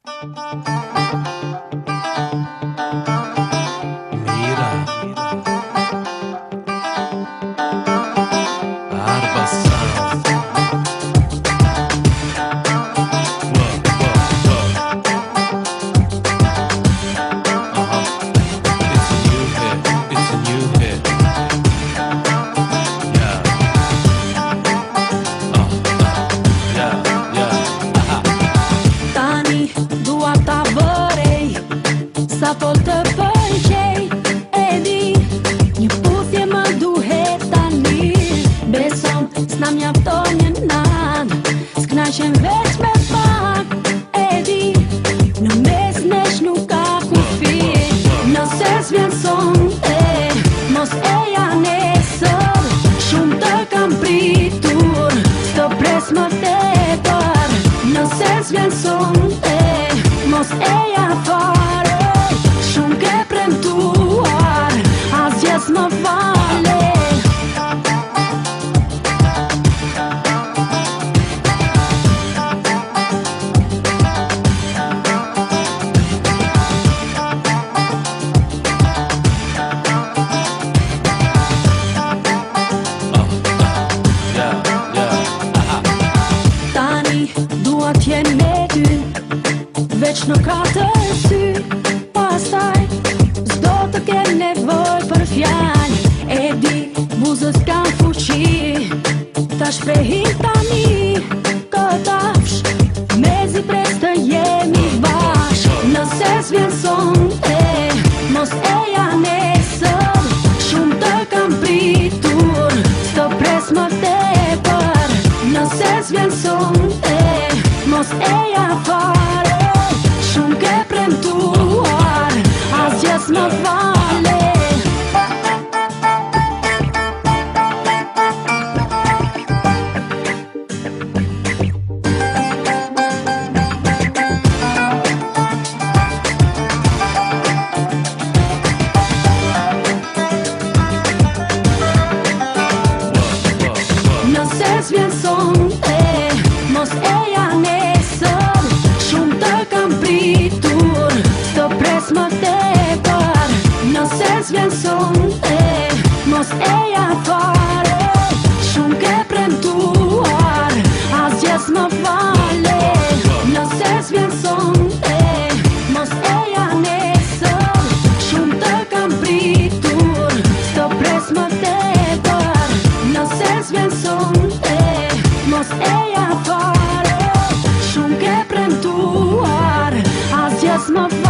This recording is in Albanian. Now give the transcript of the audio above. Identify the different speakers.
Speaker 1: Mira Arba Sound. It's a new hit.
Speaker 2: Tani dua ta bërej sa fol të pëlqej. E di, një puthje më duhet tani. Beson s'na mjafton një natë, s'knaqem veç me pak. E di, në mes nesh nuk ka kufi. Nëse s'vjen sonte, mos e ja nesër. Shumë të kam pritur, s'të pres më tepër. Nëse s'vjen sonte, mos e ja fare. Shumë ke premtuar, asgjë s'më fale. Tani dua t'jen me ty, veç në katër sy. Pastaj s'do të ke nevoj për fjallë. E di, buzës kam fuqi, ta shprehin tani. Këtafsh, mezi pres të jemi bashk. Nëse s'vjen sonte, mos e ja nesër. Shumë të kam pritur, s'të pres më tepër. Nëse s'vjen sonte, mos e ja fare. Shumë ke premtuar, asgjë s'më fale. Nëse s'vjen sonte, mos e ja nesër. Shumë të kam pritur, s'të pres më tepër. Nëse s'vjen sonte, mos e ja fare. Shumë ke premtuar, asgjë s'më fale. Nëse s'vjen sonte, mos e ja nesër. Shumë të kam pritur, s'të pres më tepër. Nëse s'vjen sonte, mos e ja fare. Shumë ke premtuar, asgjë s'më fale.